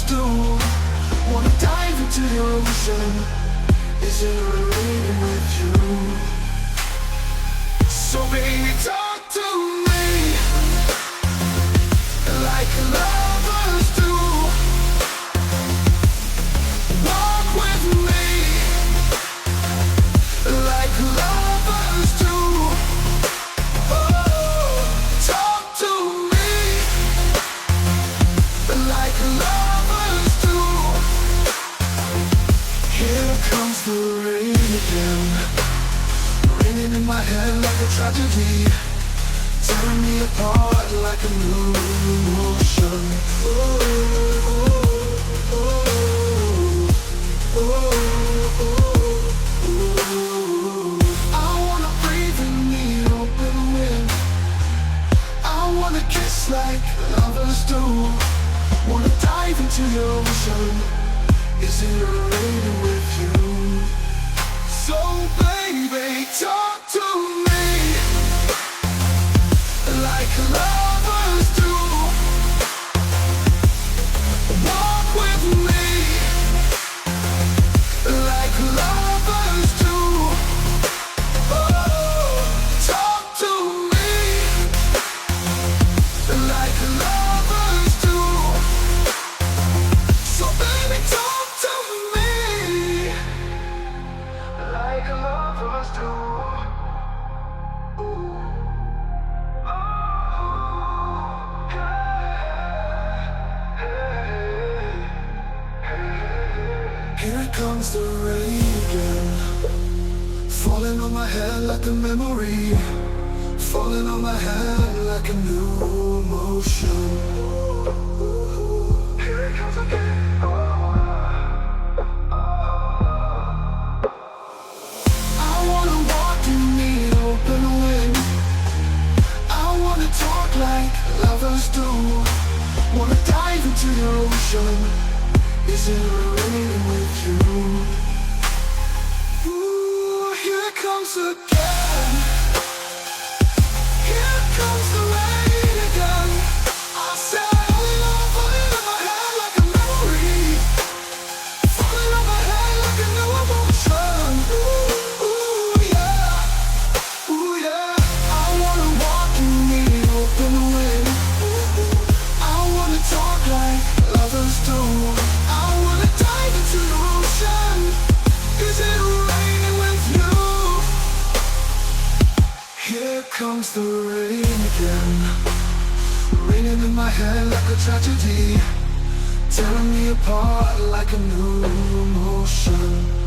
Do wanna dive into the ocean? Is it raining with you? So baby, talk to me like lovers do. Walk with me like lovers do. Oh, talk to me like lovers do. Here comes the rain again, raining in my head like a tragedy, tearing me apart like a new emotion. Ooh, ooh, ooh, ooh, ooh. I wanna breathe in the open wind. I wanna kiss like lovers do. Wanna dive into the ocean. Is it raining with you? So baby, talk to me like lovers do. Walk with me like lovers do. Oh, talk to me like lovers do. So baby, talk to me like lovers do. Here comes the rain again, falling on my head like a memory, falling on my head like a new emotion. Here it comes again. I wanna walk in the open wind. I wanna talk like lovers do. Wanna dive into the ocean. Is it raining with you? Ooh, here it comes again. Here comes the rain again. I said falling on my head like a memory, falling on my head like a new emotion. Ooh, ooh, yeah, ooh, yeah. I wanna walk in the open wind. I wanna talk like lovers do. I wanna dive into the ocean. Is it raining with you? Here comes the rain again, raining in my head like a tragedy, tearing me apart like a new emotion.